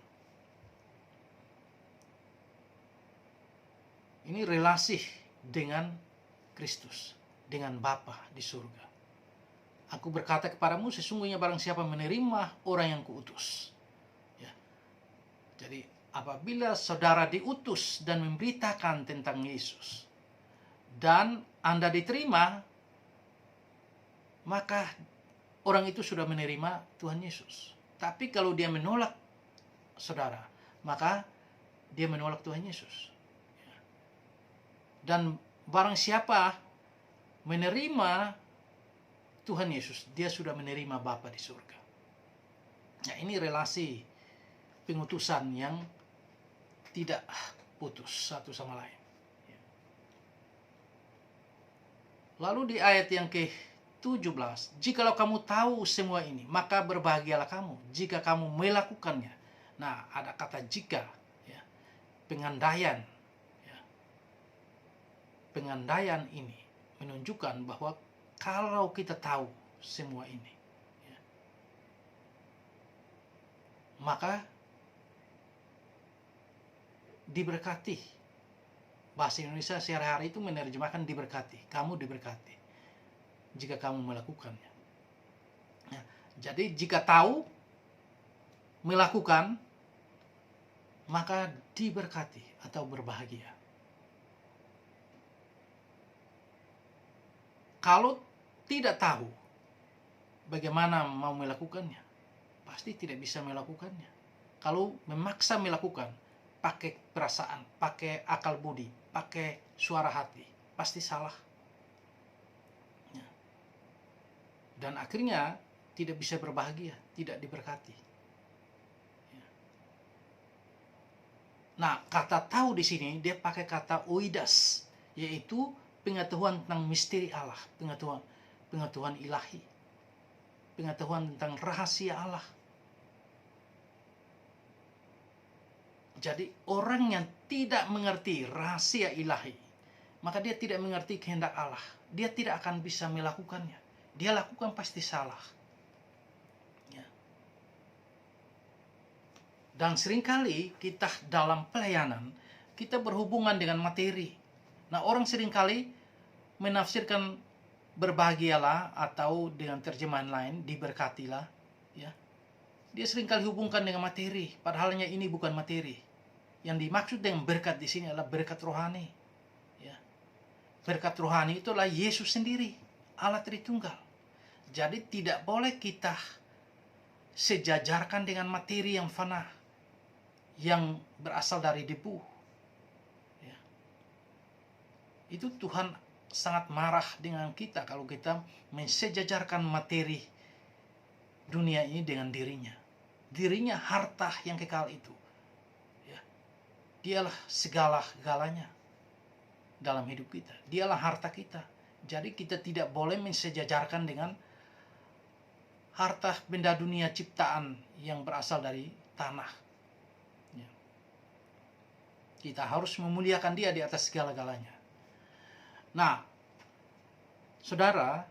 Ini relasi dengan Kristus, dengan Bapa di surga. Aku berkata kepadamu, sesungguhnya barang siapa menerima orang yang kuutus. Ya. Jadi apabila saudara diutus dan memberitakan tentang Yesus, dan Anda diterima, maka orang itu sudah menerima Tuhan Yesus. Tapi kalau dia menolak saudara, maka dia menolak Tuhan Yesus. Dan barang siapa menerima Tuhan Yesus, dia sudah menerima Bapa di surga. Nah, ini relasi pengutusan yang tidak putus satu sama lain. Lalu di ayat yang ke-17, jikalau kamu tahu semua ini, maka berbahagialah kamu jika kamu melakukannya. Nah, ada kata jika, ya, pengandaian. Ya. Pengandaian ini menunjukkan bahwa kalau kita tahu semua ini, ya, maka diberkati. Bahasa Indonesia sehari-hari itu menerjemahkan diberkati. Kamu diberkati jika kamu melakukannya. Ya, jadi jika tahu, melakukan, maka diberkati atau berbahagia. Kalau tidak tahu bagaimana mau melakukannya, pasti tidak bisa melakukannya. Kalau memaksa melakukan, pakai perasaan, pakai akal budi, pakai suara hati, pasti salah. Ya. Dan akhirnya tidak bisa berbahagia, tidak diberkati. Ya. Nah, kata tahu di sini dia pakai kata oidas, yaitu pengetahuan tentang misteri Allah, pengetahuan ilahi, pengetahuan tentang rahasia Allah. Jadi orang yang tidak mengerti rahasia ilahi, maka dia tidak mengerti kehendak Allah. Dia tidak akan bisa melakukannya. Dia lakukan pasti salah. Ya. Dan seringkali kita dalam pelayanan, kita berhubungan dengan materi. Nah, orang seringkali menafsirkan berbahagialah atau dengan terjemahan lain diberkatilah. Ya. Dia seringkali hubungkan dengan materi, padahalnya ini bukan materi. Yang dimaksud dengan berkat di sini adalah berkat rohani. Ya. Berkat rohani itulah Yesus sendiri, Allah Tritunggal. Jadi tidak boleh kita sejajarkan dengan materi yang fana, yang berasal dari debu. Ya. Itu Tuhan sangat marah dengan kita kalau kita mensejajarkan materi dunia ini dengan dirinya. Dirinya harta yang kekal itu. Dialah segala-galanya dalam hidup kita. Dialah harta kita. Jadi kita tidak boleh mensejajarkan dengan harta benda dunia ciptaan yang berasal dari tanah. Ya. Kita harus memuliakan dia di atas segala-galanya. Nah, saudara,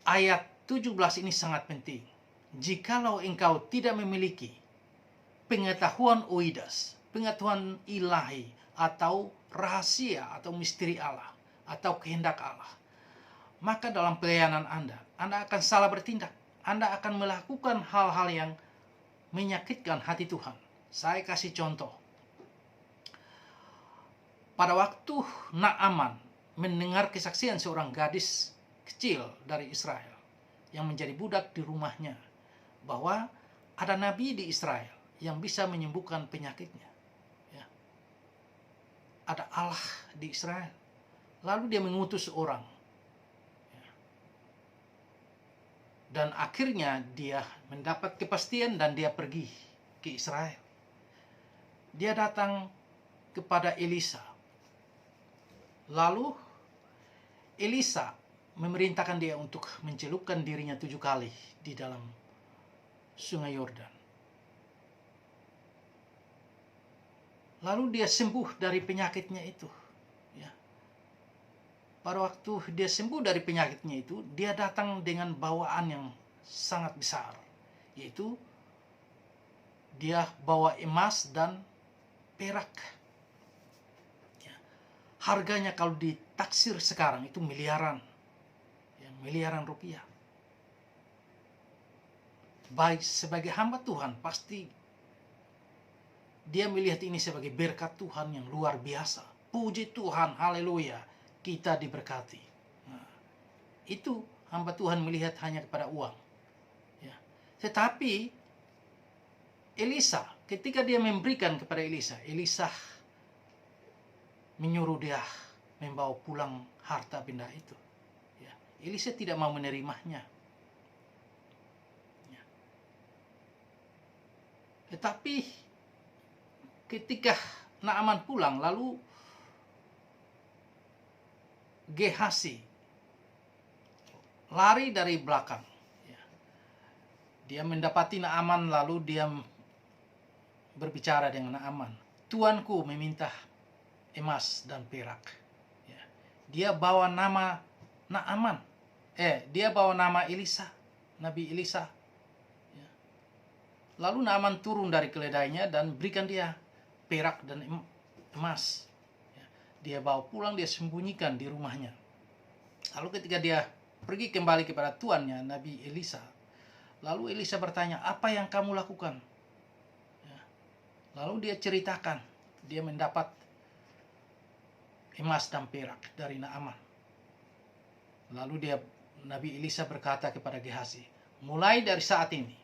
ayat 17 ini sangat penting. Jikalau engkau tidak memiliki pengetahuan oidas, pengetahuan ilahi atau rahasia atau misteri Allah atau kehendak Allah, maka dalam pelayanan Anda akan salah bertindak. Anda akan melakukan hal-hal yang menyakitkan hati Tuhan. Saya kasih contoh. Pada waktu Naaman mendengar kesaksian seorang gadis kecil dari Israel yang menjadi budak di rumahnya, bahwa ada nabi di Israel yang bisa menyembuhkan penyakitnya. Ada Allah di Israel. Lalu dia mengutus orang. Dan akhirnya dia mendapat kepastian dan dia pergi ke Israel. Dia datang kepada Elisa. Lalu Elisa memerintahkan dia untuk mencelupkan dirinya 7 kali di dalam sungai Yordan. Lalu dia sembuh dari penyakitnya itu. Ya. Pada waktu dia sembuh dari penyakitnya itu, dia datang dengan bawaan yang sangat besar. Yaitu dia bawa emas dan perak. Ya. Harganya kalau ditaksir sekarang itu miliaran. Ya, miliaran rupiah. Baik sebagai hamba Tuhan, pasti dia melihat ini sebagai berkat Tuhan yang luar biasa. Puji Tuhan, haleluya, kita diberkati. Nah, itu hamba Tuhan melihat hanya kepada uang. Ya. Tetapi Elisa, ketika dia memberikan kepada Elisa, Elisa menyuruh dia membawa pulang harta benda itu. Ya. Elisa tidak mau menerimanya. Ya. Tetapi ketika Naaman pulang, lalu Gehazi lari dari belakang. Ya. Dia mendapati Naaman, lalu dia berbicara dengan Naaman. Tuanku meminta emas dan perak. Ya. Dia bawa nama Naaman. Dia bawa nama Elisa, Nabi Elisa. Ya. Lalu Naaman turun dari keledainya dan berikan dia perak dan emas. Dia bawa pulang, dia sembunyikan di rumahnya. Lalu ketika dia pergi kembali kepada tuannya, Nabi Elisa, lalu Elisa bertanya, apa yang kamu lakukan? Ya. Lalu dia ceritakan, dia mendapat emas dan perak dari Naaman. Lalu Nabi Elisa berkata kepada Gehazi, mulai dari saat ini,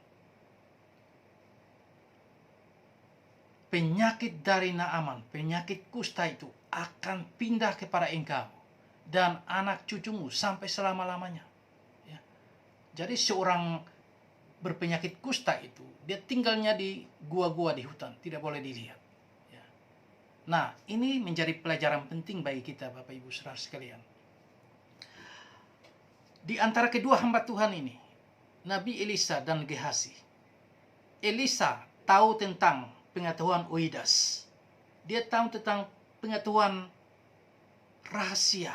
penyakit dari Naaman, penyakit kusta itu akan pindah kepada engkau dan anak cucumu sampai selama-lamanya. Ya. Jadi seorang berpenyakit kusta itu, dia tinggalnya di gua-gua di hutan, tidak boleh dilihat. Ya. Nah, ini menjadi pelajaran penting bagi kita, Bapak Ibu Saudara sekalian. Di antara kedua hamba Tuhan ini, Nabi Elisa dan Gehazi. Elisa tahu tentang pengetahuan Oidas. Dia tahu tentang pengetahuan rahasia,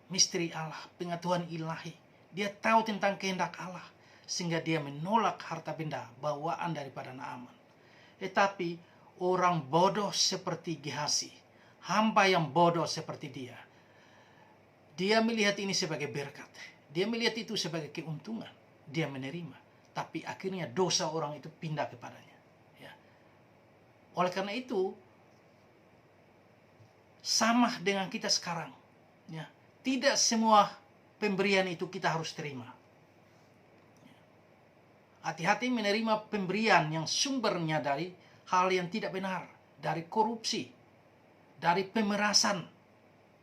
misteri Allah, pengetahuan ilahi. Dia tahu tentang kehendak Allah, sehingga dia menolak harta benda bawaan daripada Naaman. Tetapi orang bodoh seperti Gehazi, hamba yang bodoh seperti dia melihat ini sebagai berkat. Dia melihat itu sebagai keuntungan. Dia menerima. Tapi akhirnya dosa orang itu pindah kepadanya. Ya. Oleh karena itu, sama dengan kita sekarang. Ya. Tidak semua pemberian itu kita harus terima. Hati-hati menerima pemberian yang sumbernya dari hal yang tidak benar. Dari korupsi. Dari pemerasan.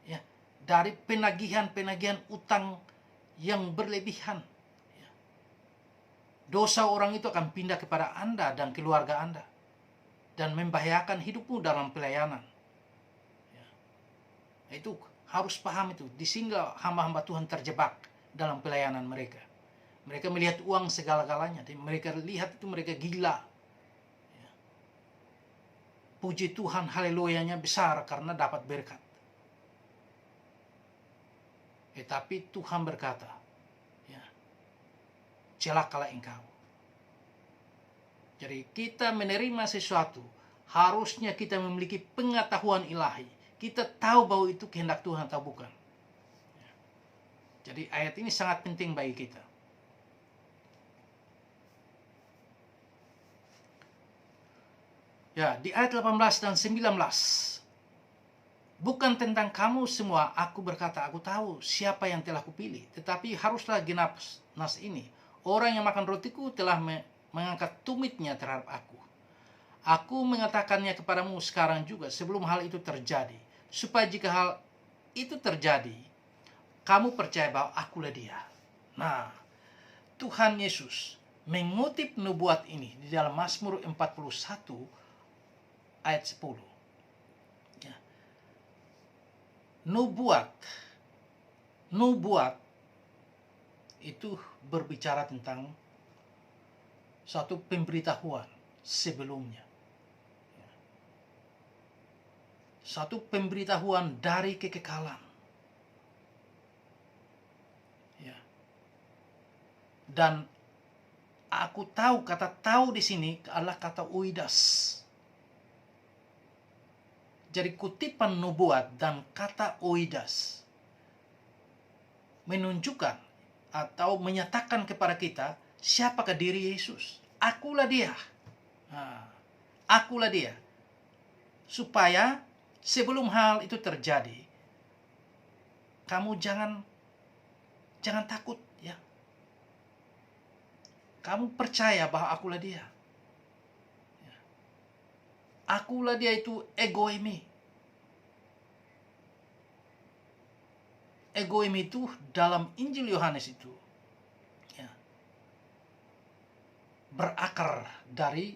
Ya. Dari penagihan-penagihan utang yang berlebihan. Ya. Dosa orang itu akan pindah kepada Anda dan keluarga Anda. Dan membahayakan hidupmu dalam pelayanan. Itu harus paham itu. Di sini hamba-hamba Tuhan terjebak dalam pelayanan mereka. Mereka melihat uang segala-galanya. Mereka lihat itu mereka gila. Ya. Puji Tuhan, haleluyanya besar karena dapat berkat. Tetapi Tuhan berkata, ya, celakalah engkau. Jadi kita menerima sesuatu, harusnya kita memiliki pengetahuan ilahi. Kita tahu bahwa itu kehendak Tuhan atau bukan. Jadi ayat ini sangat penting bagi kita. Ya, di ayat 18 dan 19. Bukan tentang kamu semua aku berkata, aku tahu siapa yang telah kupilih. Tetapi haruslah genap nas ini. Orang yang makan rotiku telah mengangkat tumitnya terhadap aku. Aku mengatakannya kepadamu sekarang juga sebelum hal itu terjadi. Supaya jika hal itu terjadi, kamu percaya bahwa akulah dia. Nah, Tuhan Yesus mengutip nubuat ini di dalam Mazmur 41 ayat 10. Ya. Nubuat itu berbicara tentang suatu pemberitahuan sebelumnya. Ya. Satu pemberitahuan dari kekekalan. Ya. Dan aku tahu, kata tahu di sini adalah kata oidas. Jadi kutipan nubuat dan kata oidas menunjukkan atau menyatakan kepada kita siapakah diri Yesus. Akulah dia. Akulah dia. Supaya sebelum hal itu terjadi, kamu jangan takut, ya. Kamu percaya bahwa akulah dia. Ya. Akulah dia itu egoimi. Egoimi itu dalam Injil Yohanes itu, ya, berakar dari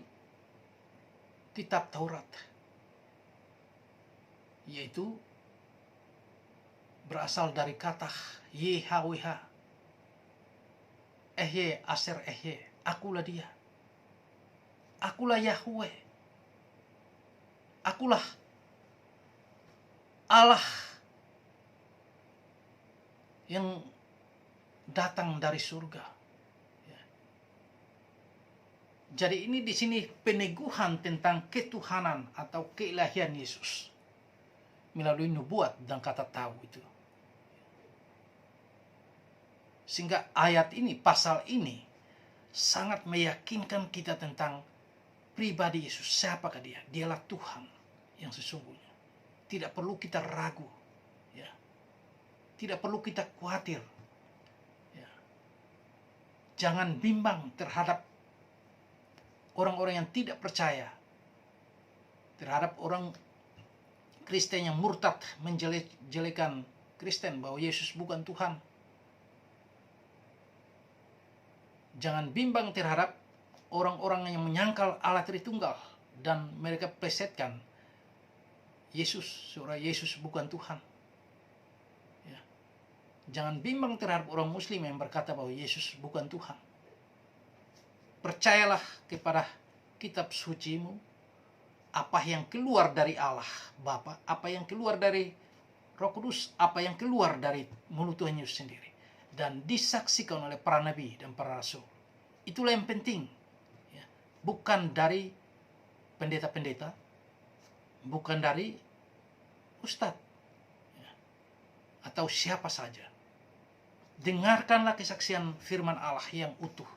kitab Taurat, yaitu berasal dari kata YHWH, Ehye Aser Ehye, akulah dia, akulah Yahweh, akulah Allah yang datang dari surga. Ya. Jadi ini di sini peneguhan tentang ketuhanan atau keilahian Yesus melalui nubuat dan kata tahu itu. Sehingga ayat ini, pasal ini sangat meyakinkan kita tentang pribadi Yesus. Siapakah dia? Dialah Tuhan yang sesungguhnya. Tidak perlu kita ragu. Ya. Tidak perlu kita khawatir. Ya. Jangan bimbang terhadap orang-orang yang tidak percaya. Terhadap orang Kristen yang murtad menjelek-jelekan Kristen bahwa Yesus bukan Tuhan. Jangan bimbang terhadap orang-orang yang menyangkal Allah Tritunggal dan mereka plesetkan Yesus, seorang Yesus bukan Tuhan. Ya. Jangan bimbang terhadap orang Muslim yang berkata bahwa Yesus bukan Tuhan. Percayalah kepada kitab sucimu, apa yang keluar dari Allah Bapa, apa yang keluar dari Roh Kudus, apa yang keluar dari mulut Tuhan Yesus sendiri, dan disaksikan oleh para nabi dan para rasul. Itulah yang penting, ya. Bukan dari pendeta-pendeta, bukan dari ustadz, ya, atau siapa saja. Dengarkanlah kesaksian firman Allah yang utuh.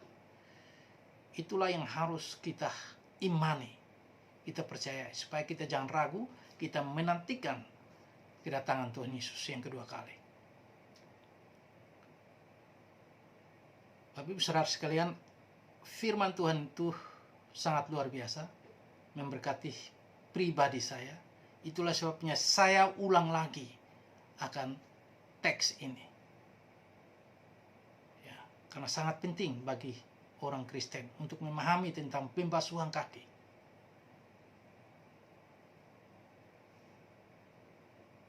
Itulah yang harus kita imani, kita percaya, supaya kita jangan ragu, kita menantikan kedatangan Tuhan Yesus yang kedua kali. Bapak Ibu Saudara sekalian, firman Tuhan itu sangat luar biasa, memberkati pribadi saya. Itulah sebabnya saya ulang lagi akan teks ini. Ya, karena sangat penting bagi orang Kristen untuk memahami tentang pembasuhan kaki.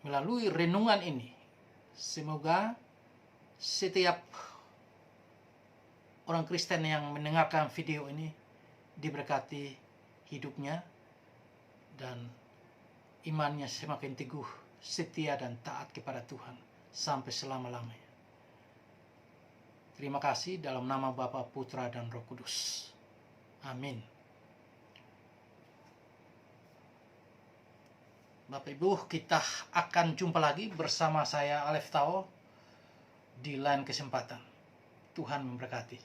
Melalui renungan ini, semoga setiap orang Kristen yang mendengarkan video ini diberkati hidupnya dan imannya semakin teguh, setia dan taat kepada Tuhan sampai selama-lamanya. Terima kasih dalam nama Bapa, Putra, dan Roh Kudus. Amin. Bapak Ibu, kita akan jumpa lagi bersama saya Alef Tao di lain kesempatan. Tuhan memberkati.